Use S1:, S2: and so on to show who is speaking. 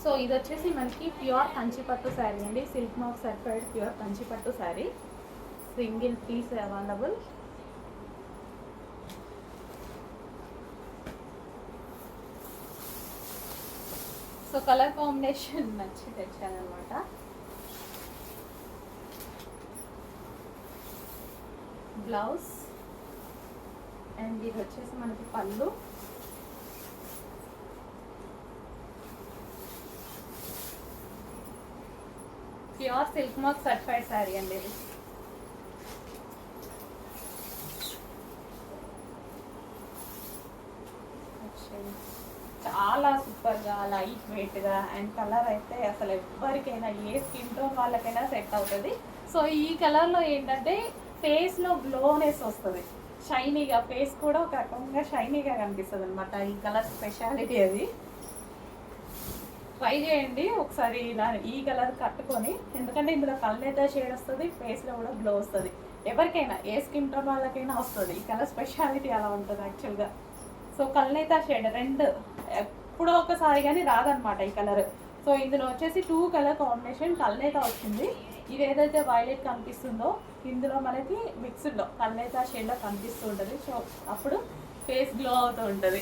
S1: So ఇది వచ్చేసి మనకి ప్యూర్ కంచిపట్టు శారీ అండి, సిల్క్ మార్క్ సర్టిఫైడ్ ప్యూర్ కంచిపట్టు sari, single piece available. So colour combination నచ్చి తెచ్చానమాట. బ్లౌజ్ అండ్ ఇది వచ్చేసి మనకి పళ్ళు. Pure silk mark certified sari అండి ఇది. చాలా సూపర్గా లైట్ వెయిట్గా అండ్ కలర్ అయితే అసలు ఎవరికైనా ఏ స్కిన్ టోన్ వాళ్ళకైనా సెట్ అవుతుంది. సో ఈ కలర్లో ఏంటంటే ఫేస్లో గ్లోనెస్ వస్తుంది, షైనీగా, ఫేస్ కూడా ఒక రకంగా షైనీగా కనిపిస్తుంది అనమాట. ఈ కలర్ స్పెషాలిటీ అది. ట్రై చేయండి ఒకసారి ఇలా ఈ కలర్ కట్టుకొని, ఎందుకంటే ఇందులో కళ్ళైతే షేడ్ వస్తుంది, ఫేస్లో కూడా గ్లో వస్తుంది. ఎవరికైనా ఏ స్కిన్ టోన్ వాళ్ళకైనా వస్తుంది. ఈ కలర్ స్పెషాలిటీ అలా ఉంటుంది యాక్చువల్గా. సో కళ్ళైతే షేడ్ రెండు ఎప్పుడో ఒకసారి కానీ రాదనమాట ఈ కలర్. సో ఇందులో వచ్చేసి 2 కలర్ కాంబినేషన్ కళ్ళైతే వచ్చింది. ఇది ఏదైతే వైలెట్ కనిపిస్తుందో ఇందులో మనకి మిక్స్డ్లో కళ్ళైతే షేడ్లో కనిపిస్తూ ఉంటుంది. సో అప్పుడు ఫేస్ గ్లో అవుతూ ఉంటుంది.